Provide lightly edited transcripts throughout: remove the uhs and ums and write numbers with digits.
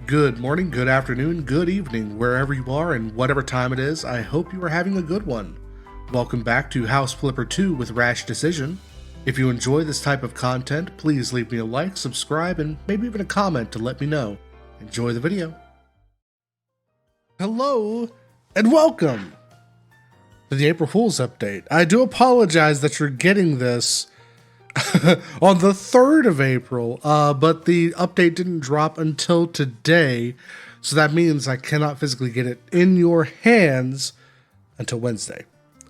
Good morning, good afternoon, good evening, wherever you are and whatever time it is. I hope you are having a good one. Welcome back to House Flipper 2 with Rash Decision. If you enjoy this type of content, please leave me a like, subscribe, and maybe even a comment to let me know. Enjoy the video. Hello, and welcome to the April Fool's update. I do apologize that you're getting this on the 3rd of April, but the update didn't drop until today, so that means I cannot physically get it in your hands until Wednesday.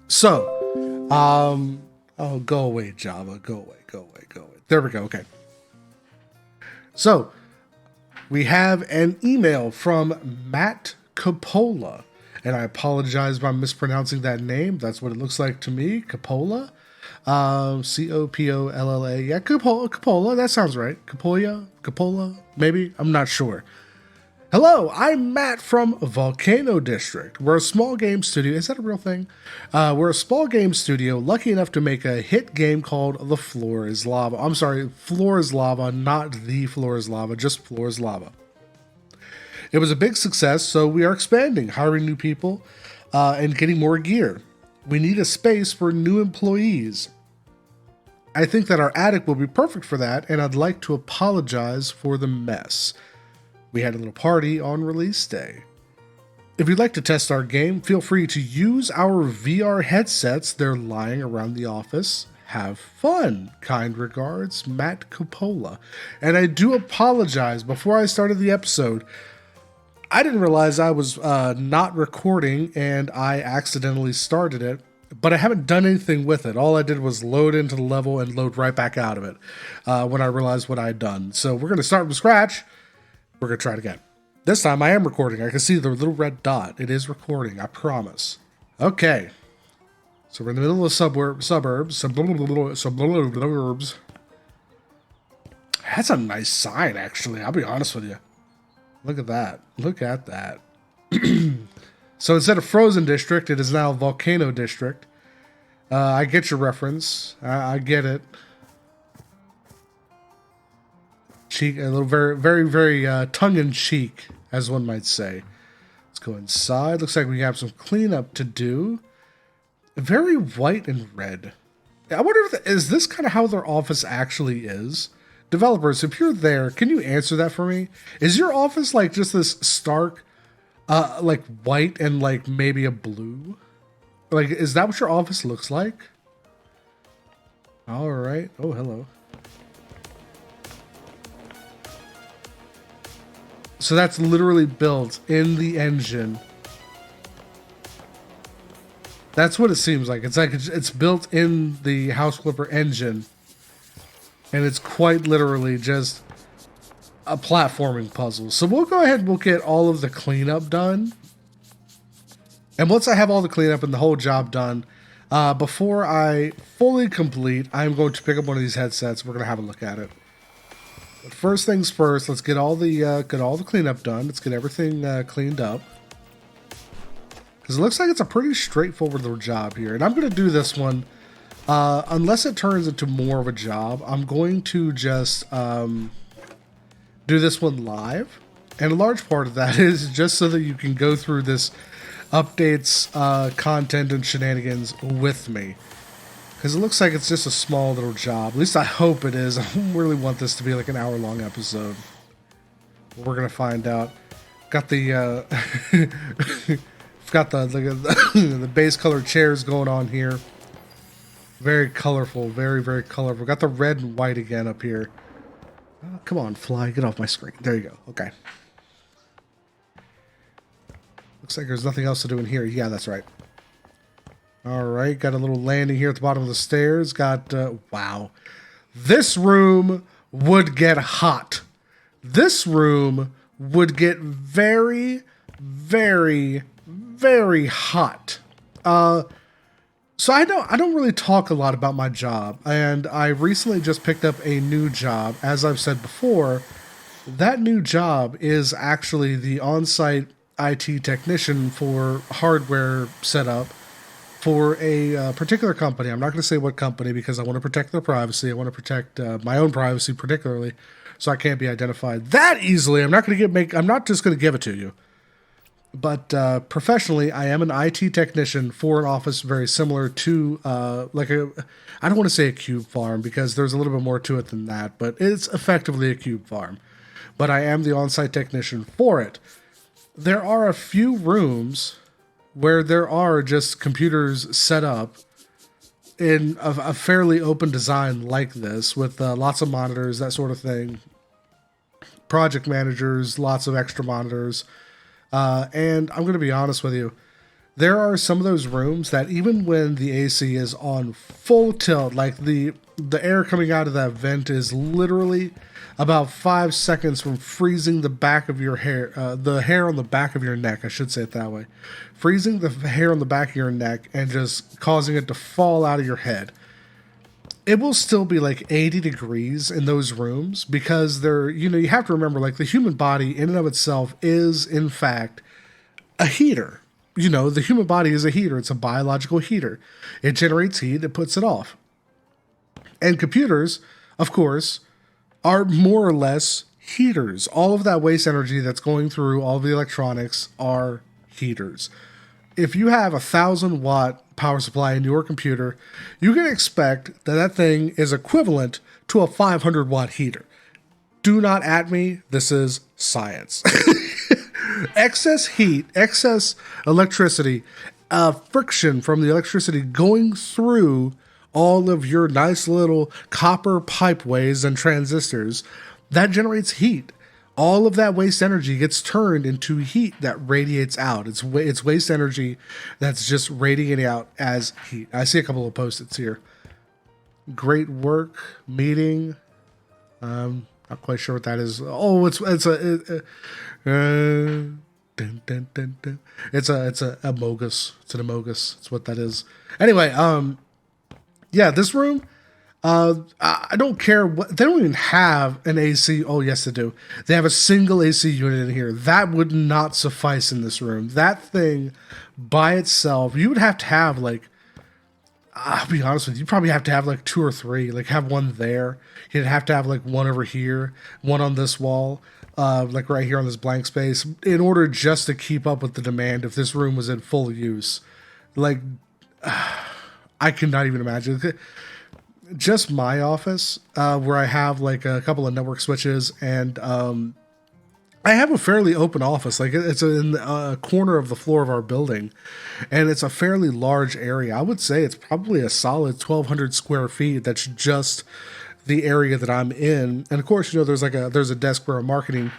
So, oh, go away, Java, go away. There we go, okay. So, we have an email from Matt Coppola, and I apologize if I'm mispronouncing that name. That's what it looks like to me, Coppola. Coppolla. Yeah, Coppola. That sounds right. Coppola. Maybe. I'm not sure. Hello, I'm Matt from Volcano District. We're a small game studio. Is that a real thing? We're a small game studio lucky enough to make a hit game called The Floor is Lava. I'm sorry, Floor is Lava, not The Floor is Lava, just Floor is Lava. It was a big success, so we are expanding, hiring new people, and getting more gear. We need a space for new employees. I think that our attic will be perfect for that, and I'd like to apologize for the mess. We had a little party on release day. If you'd like to test our game, feel free to use our VR headsets. They're lying around the office. Have fun. Kind regards, Matt Coppola. And I do apologize, before I started the episode, I didn't realize I was not recording and I accidentally started it, but I haven't done anything with it. All I did was load into the level and load right back out of it when I realized what I had done. So we're going to start from scratch. We're going to try it again. This time I am recording. I can see the little red dot. It is recording, I promise. Okay. So we're in the middle of suburbs. That's a nice sign, actually. I'll be honest with you. Look at that. Look at that. So instead of Frozen District, it is now Volcano District. I get your reference. I get it. Cheek, a little very tongue-in-cheek, as one might say. Let's go inside. Looks like we have some cleanup to do. Very white and red. I wonder if is this kind of how their office actually is? Developers, if you're there, can you answer that for me? Is your office like just this stark, like white and like maybe a blue? Like, is that what your office looks like? All right. Oh, hello. So that's literally built in the engine. That's what it seems like. It's like it's built in the House Flipper engine. And it's quite literally just a platforming puzzle. So we'll go ahead and we'll get all of the cleanup done. And once I have all the cleanup and the whole job done, before I fully complete, I'm going to pick up one of these headsets. We're going to have a look at it. But first things first, let's get all the cleanup done. Let's get everything cleaned up. Because it looks like it's a pretty straightforward little job here. And I'm going to do this one. Unless it turns into more of a job, I'm going to just do this one live. And a large part of that is just so that you can go through this updates, content, and shenanigans with me. Because it looks like it's just a small little job. At least I hope it is. I don't really want this to be like an hour-long episode. We're going to find out. Got the, got the base color chairs going on here. Very colorful, very colorful. Got the red and white again up here. Oh, come on, fly, get off my screen. There you go, okay. Looks like there's nothing else to do in here. Yeah, that's right. All right, got a little landing here at the bottom of the stairs. Got, wow. This room would get hot. This room would get very hot. So I don't really talk a lot about my job, and I recently just picked up a new job. As I've said before, that new job is actually the on-site IT technician for hardware setup for a particular company. I'm not going to say what company because I want to protect their privacy. I want to protect my own privacy particularly. so I can't be identified that easily. I'm not just going to give it to you. But professionally, I am an IT technician for an office very similar to I don't want to say a cube farm because there's a little bit more to it than that, but it's effectively a cube farm. But I am the on-site technician for it. There are a few rooms where there are just computers set up in a fairly open design like this with lots of monitors, that sort of thing. Project managers, lots of extra monitors. And I'm going to be honest with you, there are some of those rooms that even when the AC is on full tilt, like the air coming out of that vent is literally about 5 seconds from freezing the back of your hair, the hair on the back of your neck, I should say it that way, freezing the hair on the back of your neck and just causing it to fall out of your head. It will still be like 80 degrees in those rooms because you have to remember, like, the human body in and of itself is, in fact, a heater. The human body is a heater. It's a biological heater. It generates heat, it puts it off. And computers, of course, are more or less heaters. All of that waste energy that's going through all of the electronics are heaters. If you have 1,000-watt power supply in your computer, you can expect that thing is equivalent to a 500-watt heater. Do not at me. This is science. Excess heat, excess electricity, friction from the electricity going through all of your nice little copper pipeways and transistors, that generates heat. All of that waste energy gets turned into heat that radiates out. It's waste energy that's just radiating out as heat. I see a couple of Post-its here. Great work, meeting. Not quite sure what that is. Oh, it's a Amogus. It's an Amogus. It's what that is. Anyway, yeah, this room. I don't care what, they don't even have an AC. Oh, yes, they do. They have a single AC unit in here. That would not suffice in this room. That thing by itself, you would have to have like, I'll be honest with you, probably have to have like 2 or 3, like have one there. You'd have to have like one over here, one on this wall, like right here on this blank space in order just to keep up with the demand if this room was in full use. Like, I cannot even imagine. Just my office, where I have like a couple of network switches and I have a fairly open office. Like it's in a corner of the floor of our building and it's a fairly large area. I would say it's probably a solid 1,200 square feet. That's just the area that I'm in. And of course, there's a desk for a marketing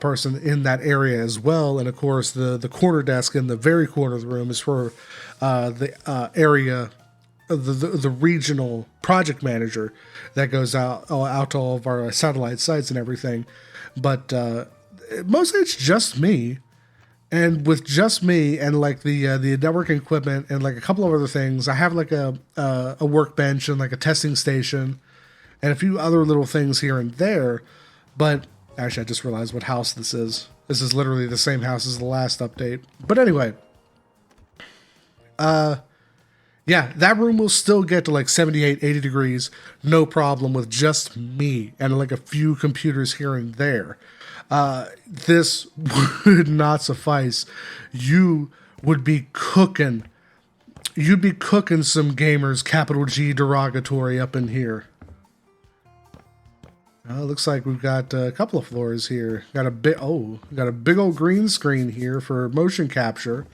person in that area as well. And of course, the corner desk in the very corner of the room is for the area, the regional project manager that goes out to all of our satellite sites and everything. But mostly it's just me. And with just me and like the networking equipment and like a couple of other things, I have like a workbench and like a testing station and a few other little things here and there. But actually, I just realized what house this is. This is literally the same house as the last update. But anyway, yeah, that room will still get to like 78, 80 degrees, no problem with just me and like a few computers here and there. This would not suffice. You would be cooking. You'd be cooking some gamers, capital G derogatory up in here. Looks like we've got a couple of floors here. Got a big old green screen here for motion capture.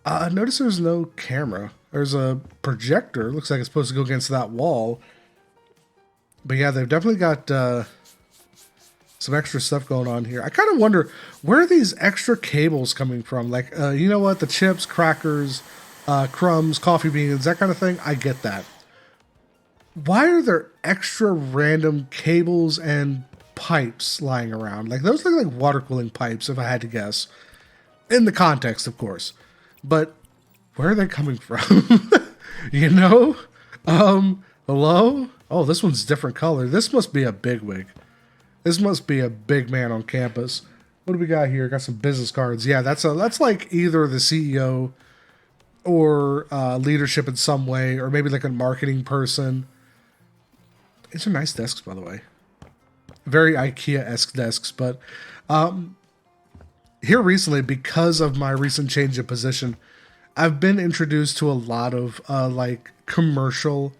Notice there's no camera. There's a projector. Looks like it's supposed to go against that wall. But yeah, they've definitely got some extra stuff going on here. I kind of wonder, where are these extra cables coming from? Like, you know what? The chips, crackers, crumbs, coffee beans, that kind of thing. I get that. Why are there extra random cables and pipes lying around? Like, those look like water cooling pipes, if I had to guess. In the context, of course. But where are they coming from? You know? Hello? Oh, this one's different color. This must be a bigwig. This must be a big man on campus. What do we got here? Got some business cards. Yeah, that's like either the CEO or leadership in some way, or maybe like a marketing person. These are nice desks, by the way. very IKEA-esque desks. But here recently, because of my recent change of position, I've been introduced to a lot of like commercial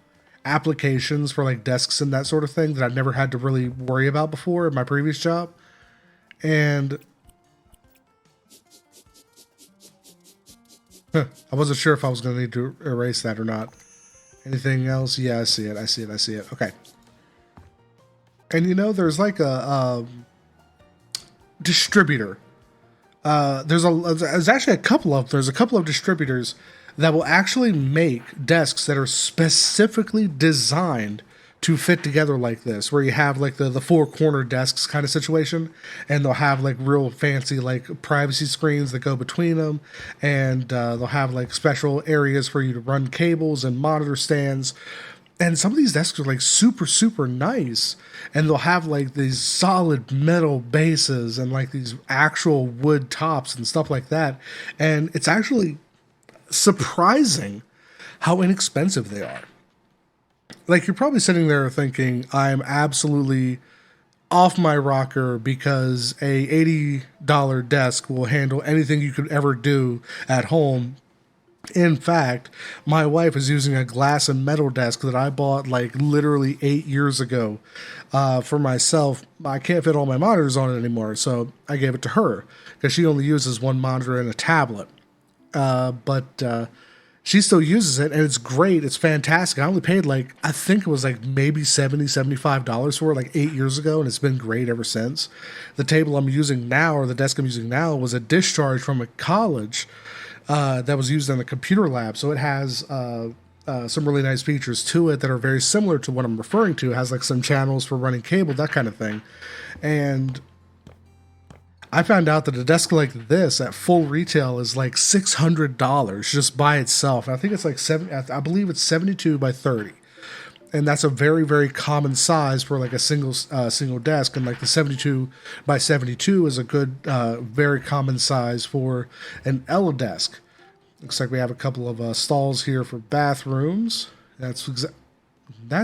applications for like desks and that sort of thing that I've never had to really worry about before in my previous job. And I wasn't sure if I was going to need to erase that or not. Anything else? Yeah, I see it. I see it. I see it. Okay. And you know, there's like a distributor. There's actually there's a couple of distributors that will actually make desks that are specifically designed to fit together like this, where you have like the four corner desks kind of situation, and they'll have like real fancy like privacy screens that go between them, and they'll have like special areas for you to run cables and monitor stands. And some of these desks are like super, super nice. And they'll have like these solid metal bases and like these actual wood tops and stuff like that. And it's actually surprising how inexpensive they are. Like, you're probably sitting there thinking, I'm absolutely off my rocker because a $80 desk will handle anything you could ever do at home. In fact, my wife is using a glass and metal desk that I bought like literally 8 years ago for myself. I can't fit all my monitors on it anymore, so I gave it to her because she only uses one monitor and a tablet. But she still uses it, and it's great. It's fantastic. I only paid like, I think it was like maybe $75 for it like 8 years ago, and it's been great ever since. The table I'm using now, or the desk I'm using now, was a discharge from a college that was used in the computer lab. So it has some really nice features to it that are very similar to what I'm referring to. It has like some channels for running cable, that kind of thing. And I found out that a desk like this at full retail is like $600 just by itself. I think it's like I believe it's 72 by 30. And that's a very, very common size for like a single desk. And like the 72 by 72 is a good, very common size for an L desk. Looks like we have a couple of stalls here for bathrooms. That's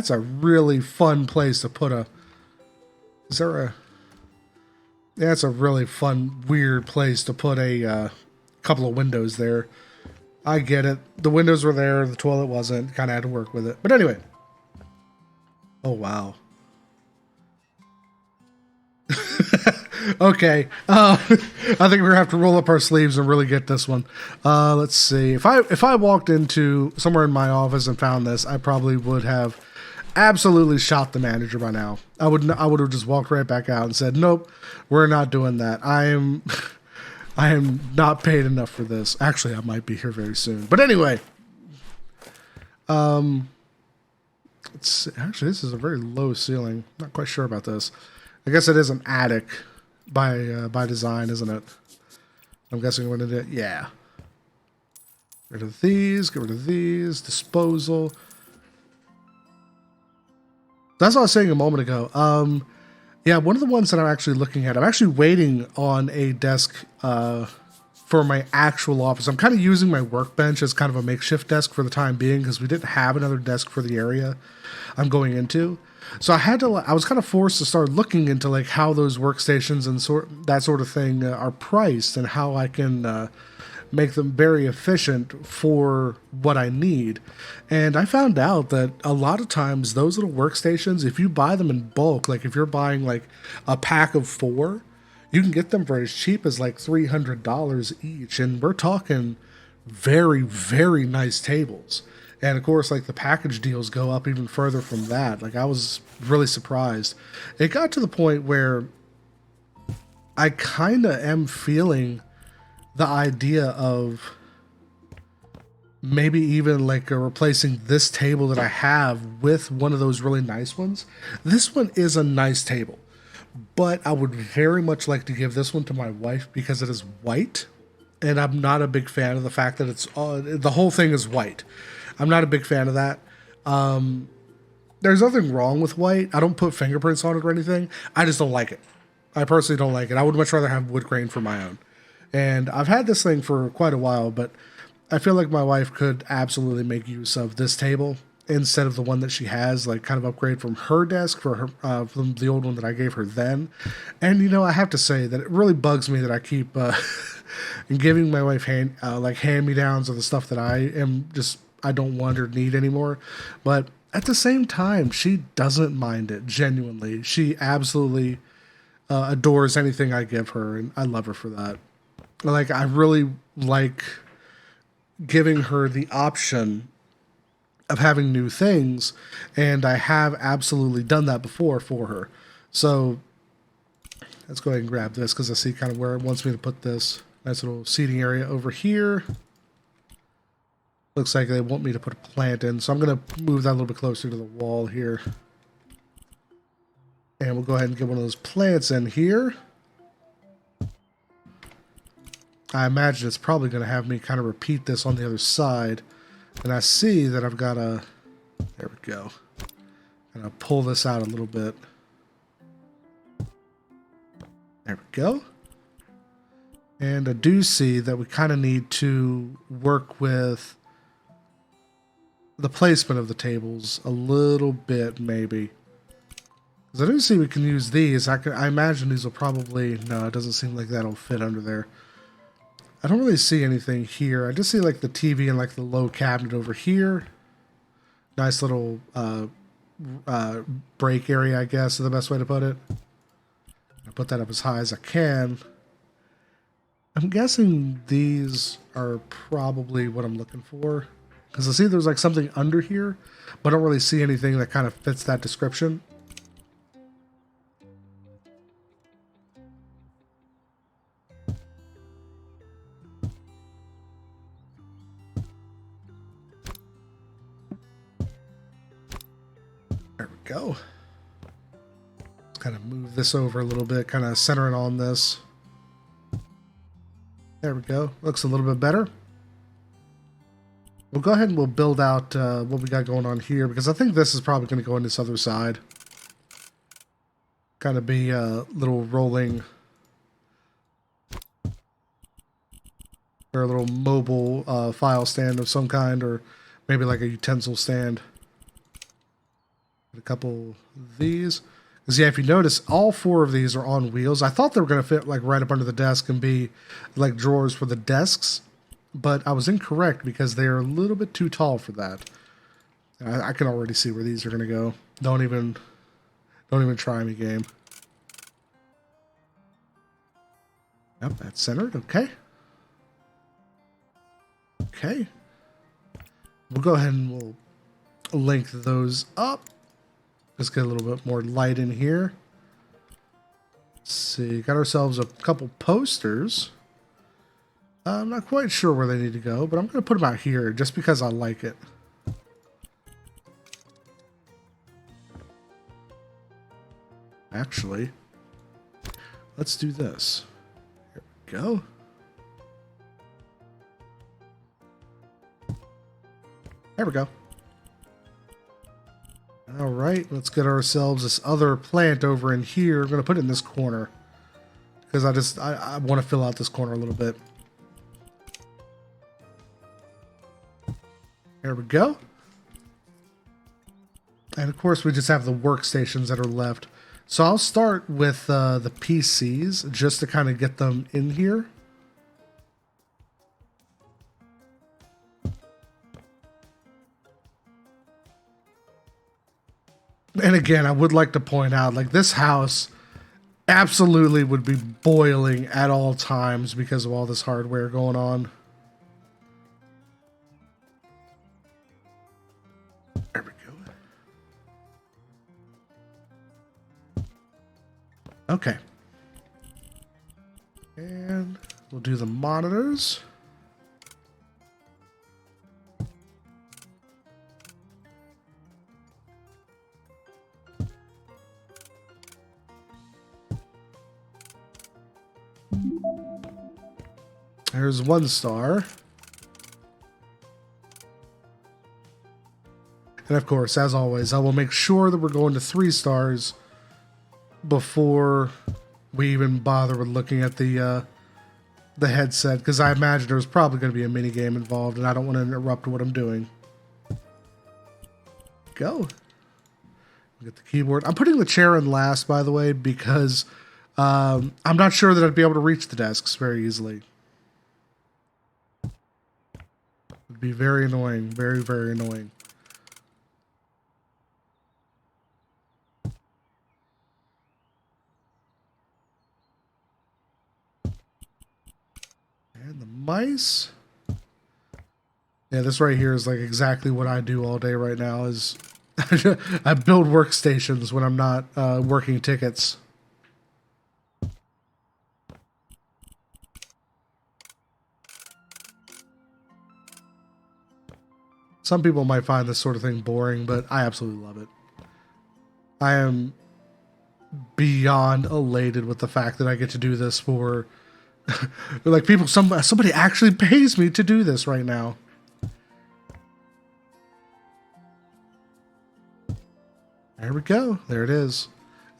a really fun place to put that's a really fun, weird place to put a couple of windows there. I get it. The windows were there, the toilet wasn't. Kind of had to work with it. But anyway. Oh, wow. Okay. I think we're going to have to roll up our sleeves and really get this one. Let's see. If I walked into somewhere in my office and found this, I probably would have absolutely shot the manager by now. I would have just walked right back out and said, "Nope, we're not doing that. I am not paid enough for this." Actually, I might be here very soon. But anyway, actually, this is a very low ceiling. Not quite sure about this. I guess it is an attic by design, isn't it? I'm guessing we're gonna do it. Yeah. Get rid of these. Get rid of these. Disposal. That's what I was saying a moment ago. Yeah, one of the ones that I'm actually looking at, I'm actually waiting on a desk for my actual office. I'm kind of using my workbench as kind of a makeshift desk for the time being because we didn't have another desk for the area I'm going into. So I was kind of forced to start looking into like how those workstations and that sort of thing are priced and how I can make them very efficient for what I need. And I found out that a lot of times those little workstations, if you buy them in bulk, like if you're buying like a pack of 4, you can get them for as cheap as like $300 each. And we're talking very, very nice tables. And of course, like the package deals go up even further from that. Like I was really surprised. It got to the point where I kind of am feeling the idea of maybe even like replacing this table that I have with one of those really nice ones. This one is a nice table, but I would very much like to give this one to my wife because it is white, and I'm not a big fan of the fact that it's the whole thing is white. I'm not a big fan of that. There's nothing wrong with white. I don't put fingerprints on it or anything. I just don't like it. I personally don't like it. I would much rather have wood grain for my own. And I've had this thing for quite a while, but I feel like my wife could absolutely make use of this table. instead of the one that she has, like kind of upgrade from her desk for her from the old one that I gave her then. And you know, I have to say that it really bugs me that I keep giving my wife hand-me-downs of the stuff that I don't want or need anymore. But at the same time, she doesn't mind it, genuinely. She absolutely adores anything I give her, and I love her for that. Like, I really like giving her the option of having new things, and I have absolutely done that before for her. So let's go ahead and grab this because I see kind of where it wants me to put this nice little seating area over here. Looks like they want me to put a plant in, so I'm going to move that a little bit closer to the wall here. And we'll go ahead and get one of those plants in here. I imagine it's probably going to have me kind of repeat this on the other side. And I see that I've got to, there we go. And I'll pull this out a little bit. There we go. And I do see that we kind of need to work with the placement of the tables a little bit, maybe. Because I do see we can use these. I imagine these will probably, no, it doesn't seem like that'll fit under there. I don't really see anything here. I just see like the TV and like the low cabinet over here. Nice little break area, I guess, is the best way to put it. I put that up as high as I can. I'm guessing these are probably what I'm looking for. Because I see there's like something under here, but I don't really see anything that kind of fits that description. Go. Let's kind of move this over a little bit, kind of center it on this. There we go. Looks a little bit better. We'll go ahead and we'll build out what we got going on here, because I think this is probably going to go on this other side. Kind of be a little rolling or a little mobile file stand of some kind, or maybe like a utensil stand. A couple of these. Because yeah, if you notice, all four of these are on wheels. I thought they were going to fit like right up under the desk and be like drawers for the desks, but I was incorrect because they are a little bit too tall for that. I can already see where these are going to go. Don't even try me, game. Yep, that's centered. Okay. Okay. We'll go ahead and we'll link those up. Let's get a little bit more light in here. Let's see, got ourselves a couple posters. I'm not quite sure where they need to go, but I'm going to put them out here just because I like it. Actually, let's do this. Here we go. There we go. All right, let's get ourselves this other plant over in here. I'm going to put it in this corner because I want to fill out this corner a little bit. There we go. And of course, we just have the workstations that are left. So I'll start with the PCs just to kind of get them in here. And again, I would like to point out, like, this house absolutely would be boiling at all times because of all this hardware going on. There we go. Okay. And we'll do the monitors. There's 1 star. And of course, as always, I will make sure that we're going to 3 stars before we even bother with looking at the headset, because I imagine there's probably going to be a mini game involved, and I don't want to interrupt what I'm doing. go. Get the keyboard. I'm putting the chair in last, by the way, because I'm not sure that I'd be able to reach the desks very easily. It'd be very annoying. Very, very annoying. And the mice. Yeah, this right here is like exactly what I do all day right now is I build workstations when I'm not working tickets. Some people might find this sort of thing boring, but I absolutely love it. I am beyond elated with the fact that I get to do this for like people. Somebody actually pays me to do this right now. There we go. There it is.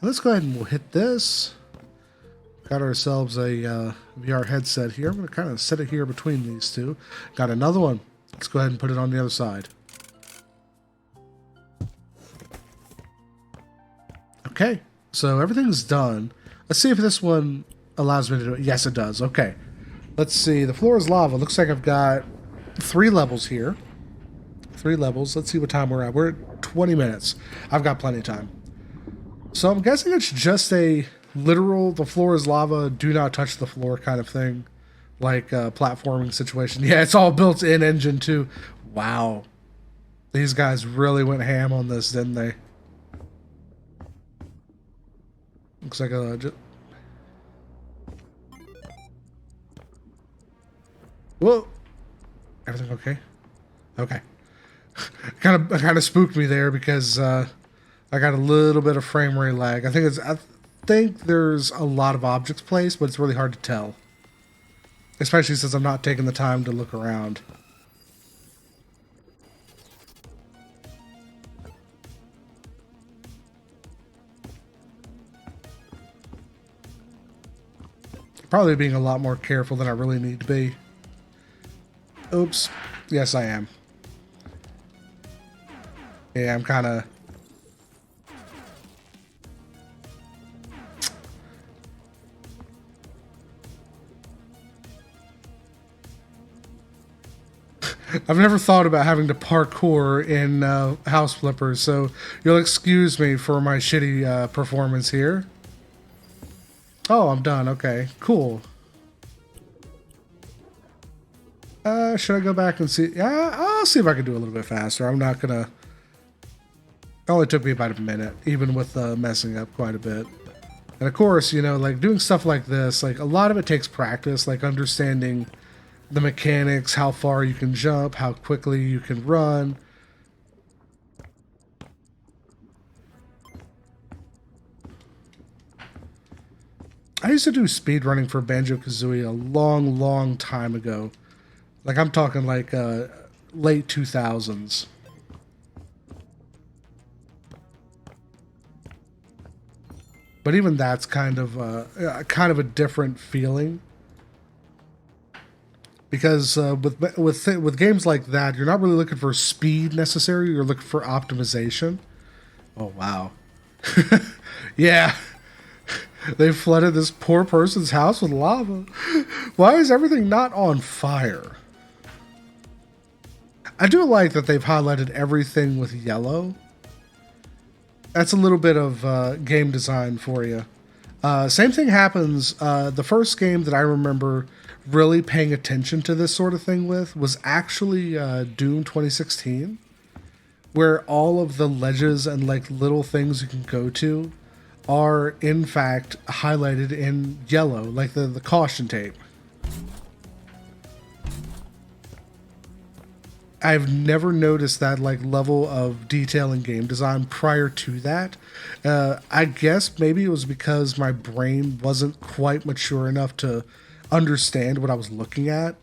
Let's go ahead and we'll hit this. Got ourselves a VR headset here. I'm going to kind of set it here between these two. Got another one. Let's go ahead and put it on the other side. Okay, so everything's done. Let's see if this one allows me to do it. Yes, it does. Okay. Let's see. The floor is lava. Looks like I've got 3 levels here. 3 levels. Let's see what time we're at. We're at 20 minutes. I've got plenty of time. So I'm guessing it's just a literal, the floor is lava, do not touch the floor kind of thing. Like a platforming situation. Yeah, it's all built in engine too. Wow. These guys really went ham on this, didn't they? Looks like a... Whoa. Everything okay? Okay. kind of spooked me there because I got a little bit of frame rate lag. I think there's a lot of objects placed, but it's really hard to tell. Especially since I'm not taking the time to look around. Probably being a lot more careful than I really need to be. Oops. Yes, I am. Yeah, I'm kind of... I've never thought about having to parkour in House Flippers, so you'll excuse me for my shitty performance here. Oh, I'm done. Okay, cool. Should I go back and see? Yeah, I'll see if I can do a little bit faster. I'm not gonna... It only took me about a minute, even with messing up quite a bit. And of course, you know, like doing stuff like this, like a lot of it takes practice, like understanding the mechanics, how far you can jump, how quickly you can run. I used to do speedrunning for Banjo-Kazooie a long, long time ago. Like, I'm talking like late 2000s. But even that's kind of a different feeling. Because with games like that, you're not really looking for speed necessarily. You're looking for optimization. Oh, wow. Yeah. They flooded this poor person's house with lava. Why is everything not on fire? I do like that they've highlighted everything with yellow. That's a little bit of game design for you. Same thing happens. The first game that I remember really paying attention to this sort of thing with was actually Doom 2016, where all of the ledges and like little things you can go to are in fact highlighted in yellow, like the caution tape. I've never noticed that like level of detail in game design prior to that. I guess maybe it was because my brain wasn't quite mature enough to understand what I was looking at,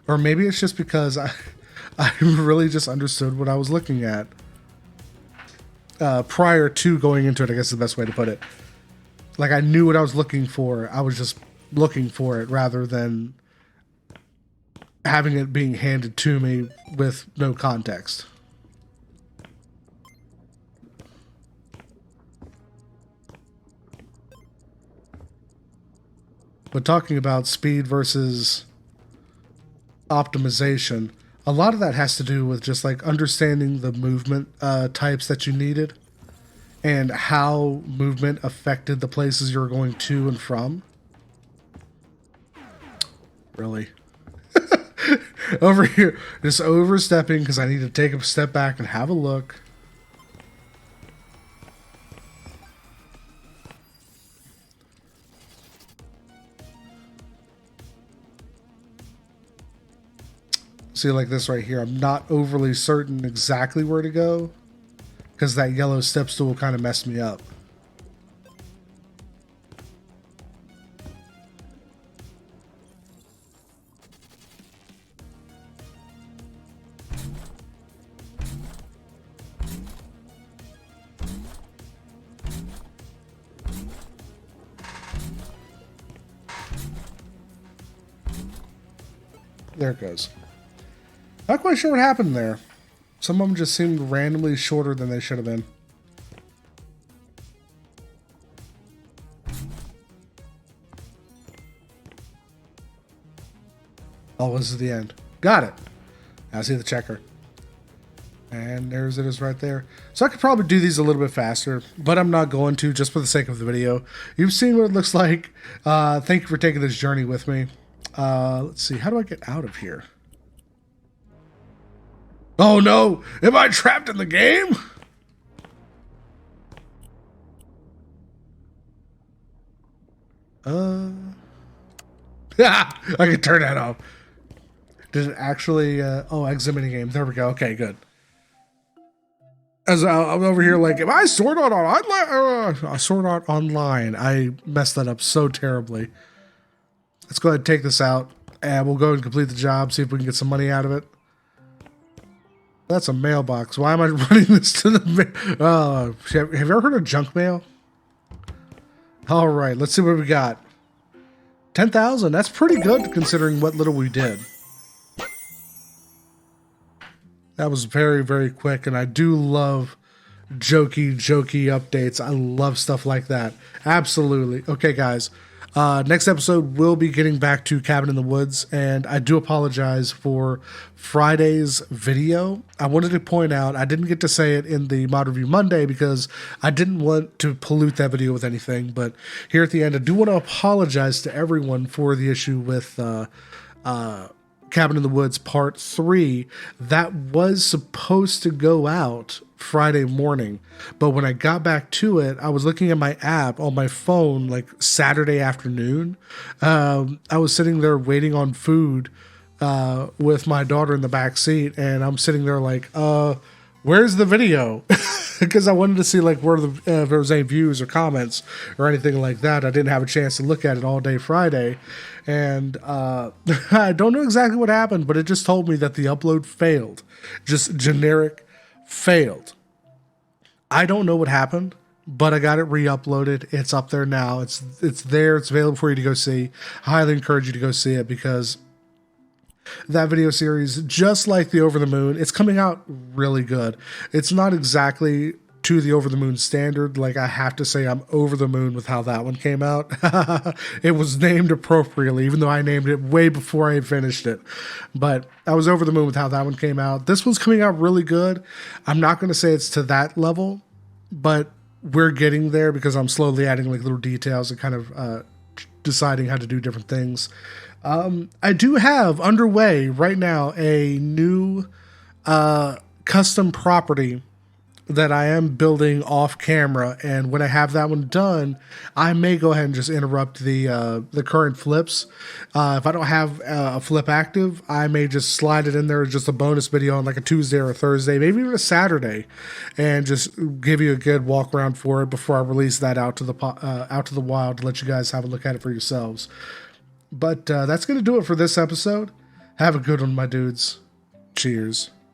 or maybe it's just because I really just understood what I was looking at prior to going into it. I guess is the best way to put it. Like I knew what I was looking for. I was just looking for it rather than having it being handed to me with no context. But talking about speed versus optimization, a lot of that has to do with just like understanding the movement types that you needed and how movement affected the places you're going to and from. Really? Over here, just overstepping because I need to take a step back and have a look. See, like this right here, I'm not overly certain exactly where to go because that yellow step stool kind of messed me up. There it goes. Not quite sure what happened there. Some of them just seemed randomly shorter than they should have been. Oh, this is the end. Got it. I see the checker. And there's it is right there. So I could probably do these a little bit faster, but I'm not going to just for the sake of the video. You've seen what it looks like. Thank you for taking this journey with me. Let's see. How do I get out of here? Oh no! Am I trapped in the game? Yeah, I can turn that off. Did it actually? Oh, exit mini game. There we go. Okay, good. As I'm over here, like, am I Sword Art Online? Sword Art Online. I messed that up so terribly. Let's go ahead and take this out, and we'll go and complete the job. See if we can get some money out of it. That's a mailbox. Why am I running this to the... have you ever heard of junk mail? All right, let's see what we got. 10,000. That's pretty good considering what little we did. That was very, very quick, and I do love jokey updates. I love stuff like that. Absolutely. Okay, guys. Next episode, we'll be getting back to Cabin in the Woods, and I do apologize for Friday's video. I wanted to point out, I didn't get to say it in the Mod Review Monday because I didn't want to pollute that video with anything, but here at the end, I do want to apologize to everyone for the issue with Cabin in the Woods Part 3. That was supposed to go out Friday morning, but when I got back to it, I was looking at my app on my phone like Saturday afternoon. I was sitting there waiting on food with my daughter in the back seat, and I'm sitting there like, where's the video? Because I wanted to see like where if there was any views or comments or anything like that. I didn't have a chance to look at it all day Friday, and I don't know exactly what happened, but it just told me that the upload failed. Just generic failed. I don't know what happened, but I got it re-uploaded. It's up there now. It's there. It's available for you to go see. I highly encourage you to go see it because that video series, just like the Over the Moon, it's coming out really good. It's not exactly to the Over the Moon standard. Like, I have to say I'm over the moon with how that one came out. It was named appropriately, even though I named it way before I finished it. But I was over the moon with how that one came out. This one's coming out really good. I'm not going to say it's to that level, but we're getting there because I'm slowly adding like little details and kind of deciding how to do different things. I do have underway right now a new custom property that I am building off camera, and when I have that one done, I may go ahead and just interrupt the current flips. If I don't have a flip active, I may just slide it in there as just a bonus video on like a Tuesday or a Thursday, maybe even a Saturday, and just give you a good walk around for it before I release that out to the wild to let you guys have a look at it for yourselves. But that's going to do it for this episode. Have a good one, my dudes. Cheers.